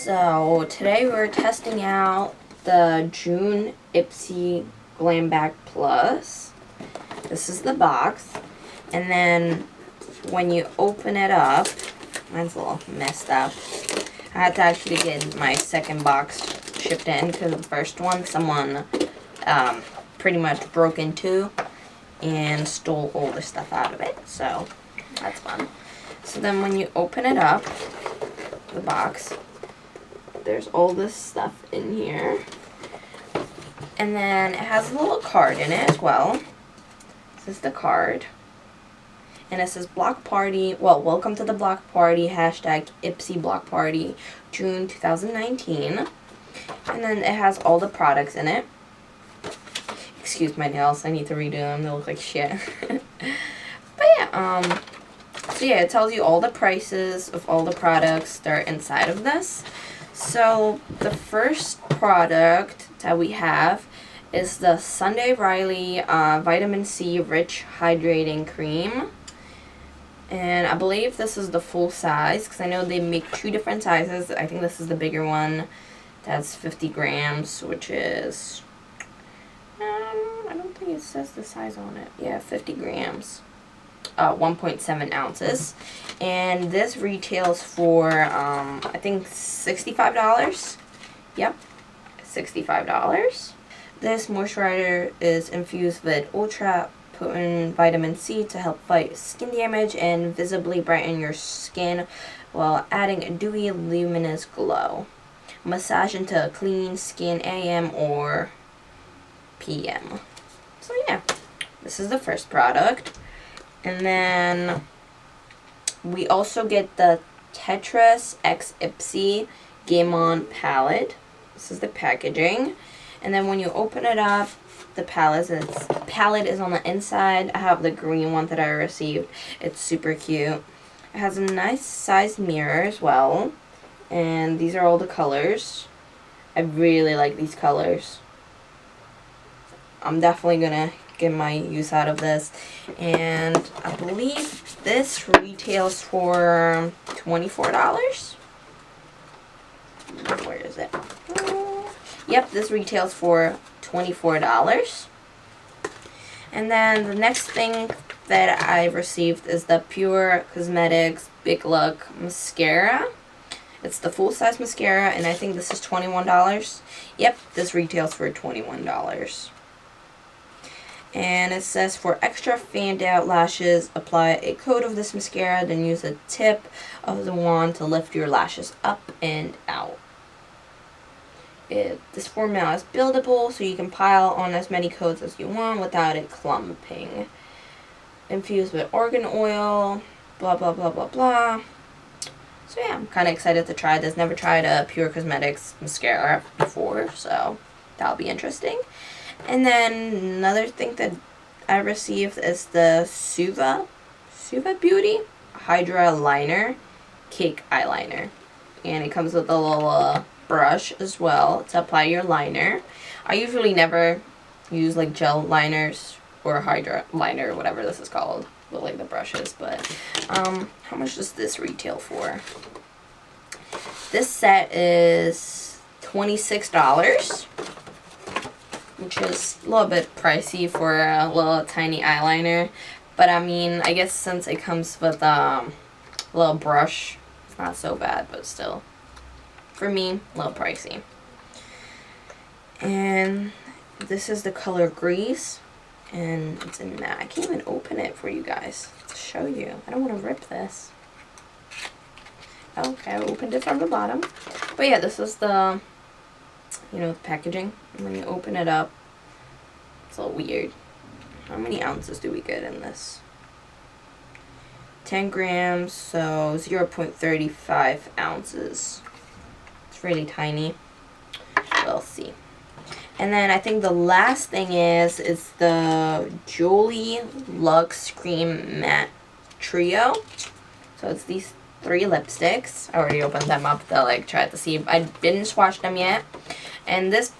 So today we're testing out the June IPSY GLAM Bag Plus. This is the box, and then when you open it up, mine's a little messed up. I had to actually get my second box shipped in because the first one someone pretty much broke into and stole all the stuff out of it, so that's fun. So then when you open it up, the box, there's all this stuff in here, and then it has a little card in it as well. This is the card, and it says block party, well, welcome to the block party, hashtag IPSY block party June 2019, and then it has all the products in it. Excuse my nails, I need to redo them, they look like shit. But yeah, so yeah, it tells you all the prices of all the products that are inside of this. So the first product that we have is the Sunday Riley Vitamin C Rich Hydrating Cream. And I believe this is the full size, because I know they make two different sizes. I think this is the bigger one. That's 50 grams, which is, I don't think it says the size on it. Yeah, 50 grams. 1.7 ounces, and this retails for I think $65. Yep, $65. This moisturizer is infused with ultra potent vitamin C to help fight skin damage and visibly brighten your skin while adding a dewy luminous glow. Massage into clean skin AM or PM. So yeah, this is the first product. And then we also get the Tetris X IPSY Game On palette. This is the packaging. And then when you open it up, the palette is on the inside. I have the green one that I received. It's super cute. It has a nice sized mirror as well. And these are all the colors. I really like these colors. I'm definitely gonna get my use out of this, and I believe this retails for $24. Where is it? Yep, this retails for $24. And then the next thing that I received is the Pure Cosmetics Big Look Mascara. It's the full size mascara, and I think this is $21. Yep, this retails for $21. And it says, for extra fanned out lashes, apply a coat of this mascara, then use the tip of the wand to lift your lashes up and out. This formula is buildable, so you can pile on as many coats as you want without it clumping. Infused with argan oil, blah blah blah blah blah. So yeah, I'm kind of excited to try this. Never tried a Pure Cosmetics mascara before, so that'll be interesting. And then another thing that I received is the Suva Beauty Hydra Liner Cake Eyeliner. And it comes with a little brush as well to apply your liner. I usually never use like gel liners or Hydra liner or whatever this is called with like the brushes. But how much does this retail for? This set is $26. Which is a little bit pricey for a little tiny eyeliner. But I mean, I guess since it comes with a little brush, it's not so bad, but still, for me, a little pricey. And this is the color Grease, and it's in matte. I can't even open it for you guys to show you. I don't want to rip this. Okay, I opened it from the bottom. But yeah, this is the, you know, the packaging. And when you open it up, it's a little weird. How many ounces do we get in this? 10 grams, so 0.35 ounces. It's really tiny. We'll see. And then I think the last thing is the Jolie Luxe Cream Matte Trio. So it's these 3 lipsticks. I already opened them up to like try to see. I didn't swatch them yet. And this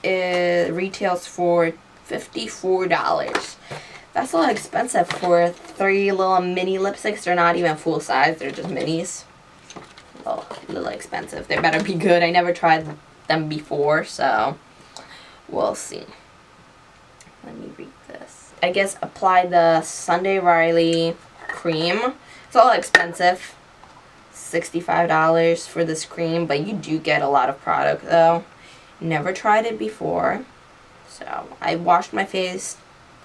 retails for $54. That's a little expensive for 3 little mini lipsticks. They're not even full size, they're just minis. well, a little expensive. They better be good. I never tried them before, so we'll see. Let me read this. I guess apply the Sunday Riley cream. It's all expensive. $65 for this cream, but you do get a lot of product though. Never tried it before. So I washed my face,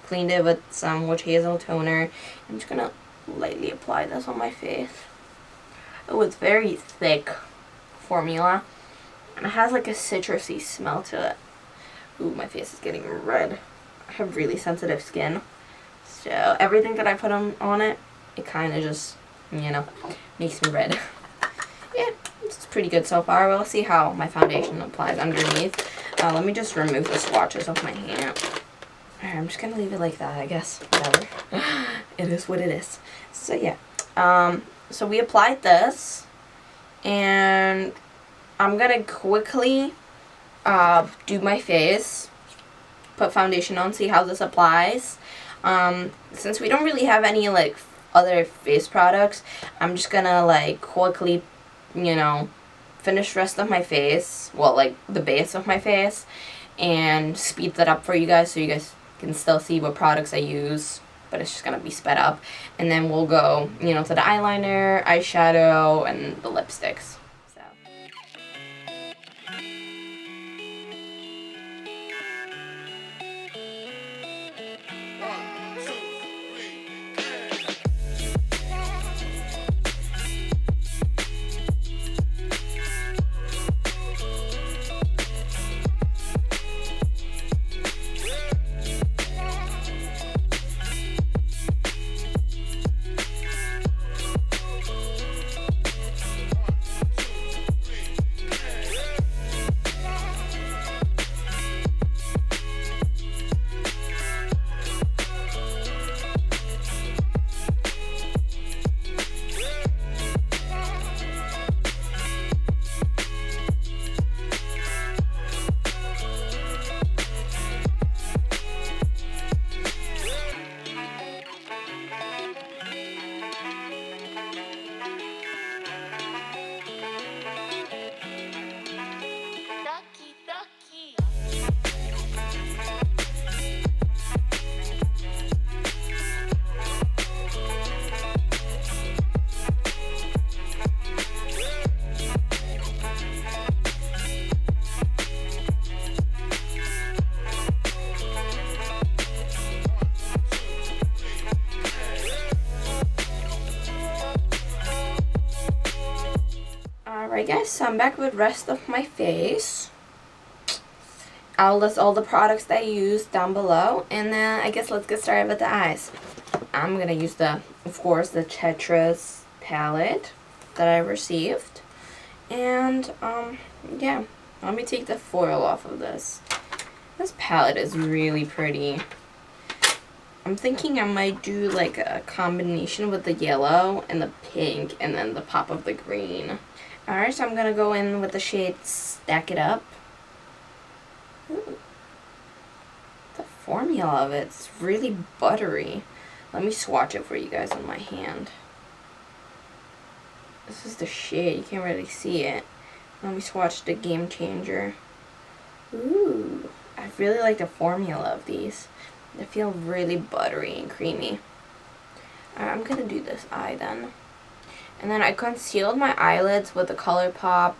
cleaned it with some witch hazel toner. I'm just gonna lightly apply this on my face. Oh, it's very thick formula. And it has like a citrusy smell to it. Ooh, my face is getting red. I have really sensitive skin. So everything that I put on it, it kind of just, you know, makes me red. Yeah, it's pretty good so far. We'll see how my foundation applies underneath. Let me just remove the swatches off my hand. Alright, I'm just going to leave it like that, I guess. Whatever. It is what it is. So yeah. So we applied this. And I'm going to quickly do my face. Put foundation on, see how this applies. Since we don't really have any like other face products, I'm just gonna like quickly, you know, finish the rest of my face, well, like the base of my face, and speed that up for you guys so you guys can still see what products I use, but it's just gonna be sped up. And then we'll go, you know, to the eyeliner, eyeshadow, and the lipsticks. Alright guys, so I'm back with the rest of my face. I'll list all the products that I use down below, and then I guess let's get started with the eyes. I'm going to use the, of course, the Tetris palette that I received. And, yeah, let me take the foil off of this. This palette is really pretty. I'm thinking I might do like a combination with the yellow and the pink and then the pop of the green. Alright, so I'm going to go in with the shade Stack It Up. Ooh. The formula of it's really buttery. Let me swatch it for you guys on my hand. This is the shade. You can't really see it. Let me swatch the Game Changer. Ooh. I really like the formula of these. They feel really buttery and creamy. Alright, I'm going to do this eye then. And then I concealed my eyelids with the ColourPop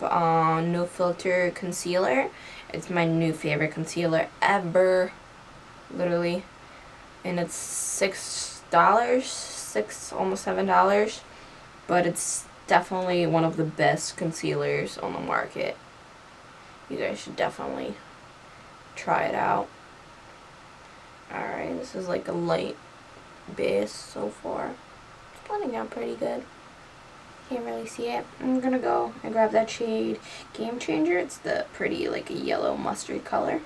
No Filter Concealer. It's my new favorite concealer ever. Literally. And it's $6, almost $7. But it's definitely one of the best concealers on the market. You guys should definitely try it out. Alright, this is like a light base so far. It's blending out pretty good. Can't really see it. I'm gonna go and grab that shade Game Changer. It's the pretty like a yellow mustard color.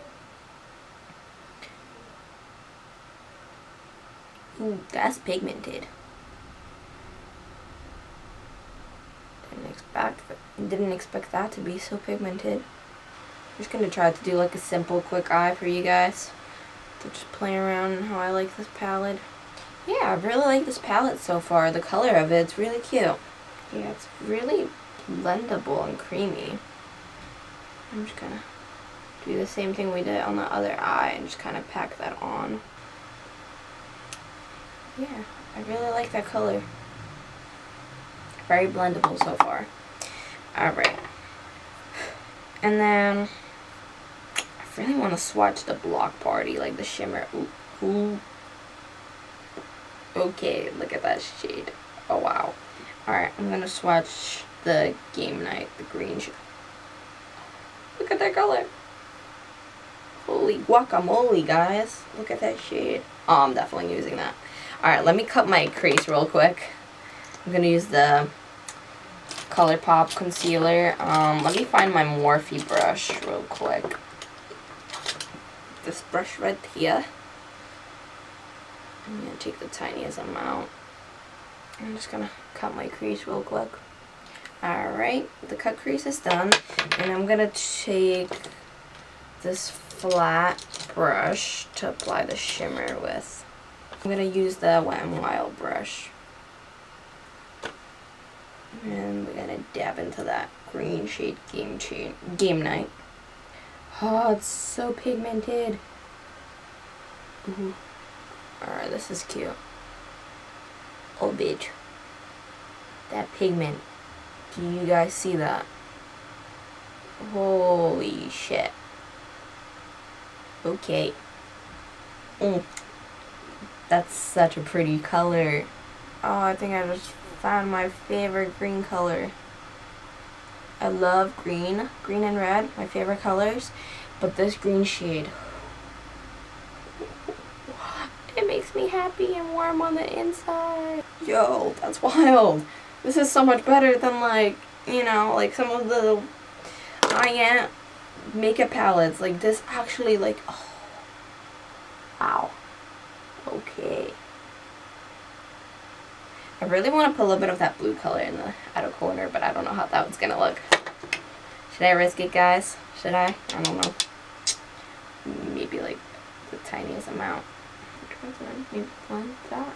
Ooh, that's pigmented. Didn't expect that to be so pigmented. I'm just gonna try to do like a simple quick eye for you guys. To just play around and how I like this palette. Yeah, I really like this palette so far. The color of it's really cute. Yeah, it's really blendable and creamy. I'm just gonna do the same thing we did on the other eye and just kind of pack that on. Yeah, I really like that color. Very blendable so far. Alright. And then I really want to swatch the Block Party, like the shimmer. Ooh, ooh. Okay, look at that shade. Oh wow. Alright, I'm gonna swatch the Game Night, the green shade. Look at that color. Holy guacamole, guys. Look at that shade. Oh, I'm definitely using that. Alright, let me cut my crease real quick. I'm gonna use the ColourPop concealer. Let me find my Morphe brush real quick. This brush right here. I'm gonna take the tiniest amount. I'm just gonna cut my crease real quick. Alright, the cut crease is done. And I'm gonna take this flat brush to apply the shimmer with. I'm gonna use the Wet n Wild brush. And we're gonna dab into that green shade Game Night. Oh, it's so pigmented. Ooh. Alright, this is cute. Oh, bitch. That pigment. Do you guys see that? Holy shit. Okay. That's such a pretty color. Oh, I think I just found my favorite green color. I love green. Green and red, my favorite colors. But this green shade, it makes me happy and warm on the inside. Yo, that's wild. This is so much better than, like, you know, like some of the high-end makeup palettes. Like this actually, like, oh, wow. Okay. I really want to put a little bit of that blue color in the outer corner, but I don't know how that one's gonna look. Should I risk it, guys? Should I? I don't know. Maybe like the tiniest amount. Maybe one that.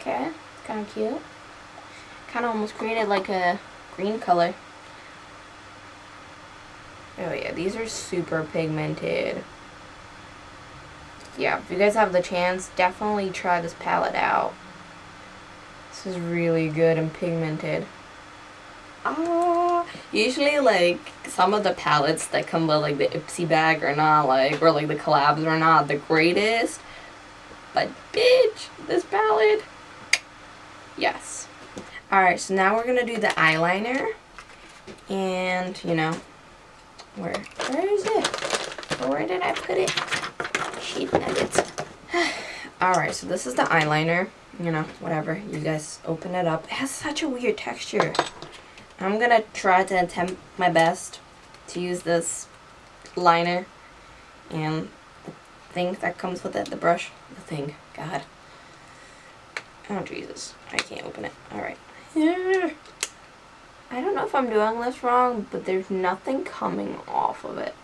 Okay, kind of cute. Kind of almost created like a green color. Oh yeah, these are super pigmented. Yeah, if you guys have the chance, definitely try this palette out. This is really good and pigmented. Usually like some of the palettes that come with like the IPSY bag are not like, or like the collabs are not the greatest. But bitch, this palette, yes. Alright, so now we're gonna do the eyeliner. And, you know, where is it? Where did I put it? Sheet nuggets. Alright, so this is the eyeliner. You know, whatever. You guys open it up. It has such a weird texture. I'm gonna try to attempt my best to use this liner and the thing that comes with it, the brush. The thing. God. Oh, Jesus. I can't open it. Alright. Yeah. I don't know if I'm doing this wrong, but there's nothing coming off of it.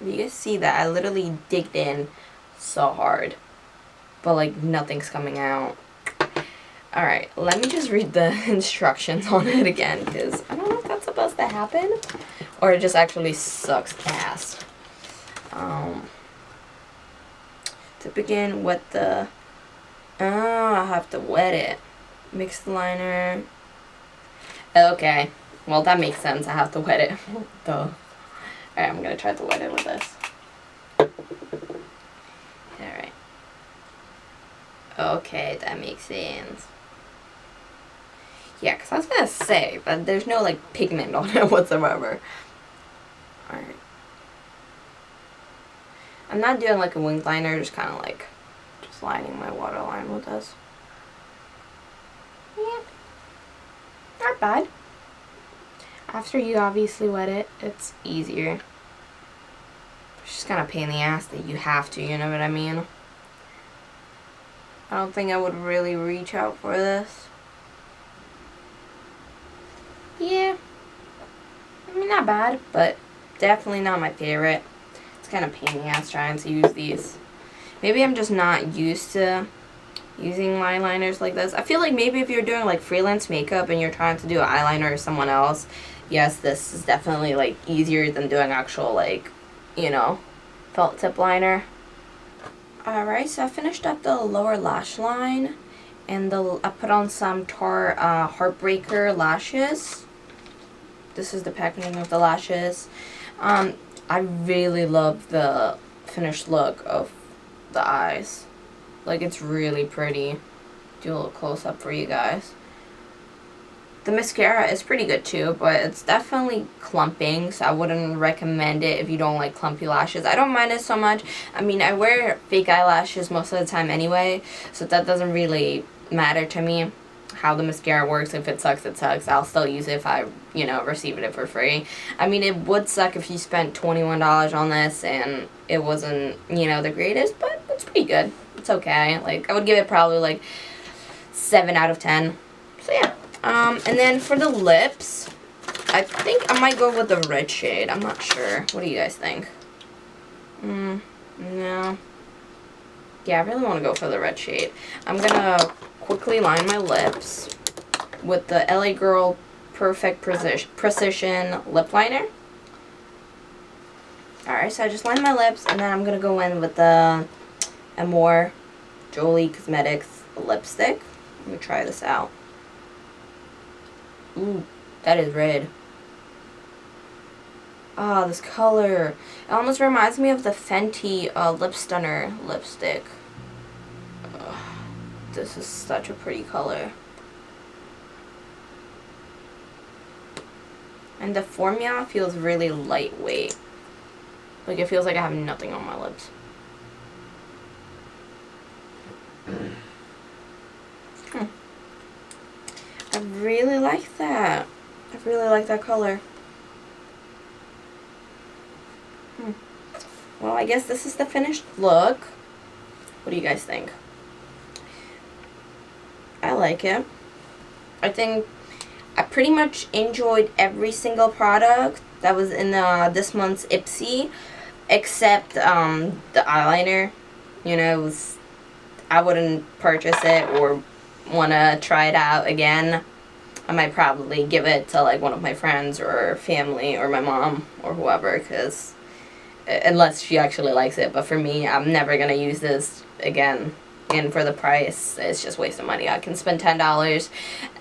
You guys see that? I literally digged in so hard, but like nothing's coming out. Alright, let me just read the instructions on it again, because I don't know if that's supposed to happen or it just actually sucks ass. To begin, wet the, I have to wet it. Mix the liner. Okay, well that makes sense, I have to wet it. Duh. Alright, I'm gonna try to wet it with this. Alright. Okay, that makes sense. Yeah, because I was going to say, but there's no, like, pigment on it whatsoever. Alright. I'm not doing, like, a winged liner, just kind of, like, just lining my waterline with this. Yeah. Not bad. After you obviously wet it, it's easier. It's just kind of pain in the ass that you have to, you know what I mean? I don't think I would really reach out for this. Yeah, I mean, not bad, but definitely not my favorite. It's kind of pain in the ass trying to use these. Maybe I'm just not used to using eyeliners like this. I feel like maybe if you're doing like freelance makeup and you're trying to do an eyeliner or someone else, yes, this is definitely like easier than doing actual like, you know, felt tip liner. Alright, so I finished up the lower lash line, and I put on some Tarte Heartbreaker lashes. This is the packaging of the lashes. I really love the finished look of the eyes. Like, it's really pretty. Do a little close up for you guys. The mascara is pretty good too, but it's definitely clumping, so I wouldn't recommend it if you don't like clumpy lashes. I don't mind it so much. I mean, I wear fake eyelashes most of the time anyway, so that doesn't really matter to me how the mascara works. If it sucks, it sucks. I'll still use it if I, you know, receive it for free. I mean, it would suck if you spent $21 on this and it wasn't, you know, the greatest, but it's pretty good. It's okay. Like, I would give it probably like 7 out of 10. So yeah. And then for the lips, I think I might go with the red shade. I'm not sure. What do you guys think? No. Yeah, I really want to go for the red shade. I'm gonna quickly line my lips with the LA Girl Perfect Precision Lip Liner. Alright, so I just lined my lips, and then I'm gonna go in with the Amore Jolie Cosmetics lipstick. Let me try this out. Ooh, that is red. Ah, this color. It almost reminds me of the Fenty Lip Stunner lipstick. Ugh, this is such a pretty color. And the formula feels really lightweight. Like, it feels like I have nothing on my lips. I really like that. I really like that color. Well, I guess this is the finished look. What do you guys think? I like it. I think I pretty much enjoyed every single product that was in this month's IPSY, except the eyeliner. You know, I wouldn't purchase it or want to try it out again. I might probably give it to like one of my friends or family or my mom or whoever, because unless she actually likes it. But for me, I'm never gonna use this again, and for the price, it's just waste of money. I can spend $10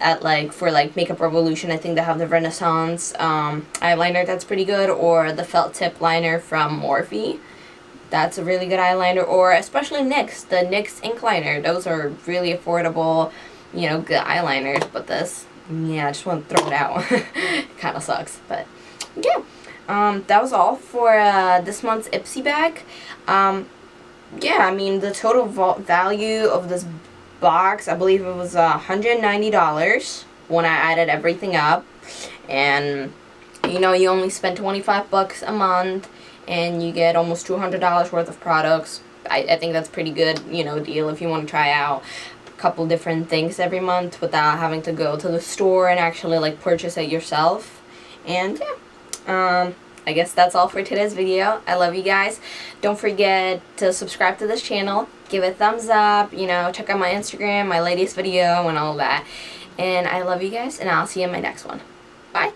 at for Makeup Revolution. I think they have the Renaissance eyeliner that's pretty good, or the felt tip liner from Morphe. That's a really good eyeliner, or especially NYX, the NYX ink liner. Those are really affordable, you know, good eyeliners. But this, yeah, I just want to throw it out. It kind of sucks, but yeah. That was all for this month's IPSY bag. Yeah, I mean, the total value of this box, I believe it was $190 when I added everything up. And, you know, you only spend 25 bucks a month, and you get almost $200 worth of products. I think that's pretty good, you know, deal if you want to try out a couple different things every month without having to go to the store and actually like purchase it yourself. And yeah, I guess that's all for today's video. I love you guys. Don't forget to subscribe to this channel, give it a thumbs up, you know, check out my Instagram, my latest video, and all that. And I love you guys, and I'll see you in my next one. Bye.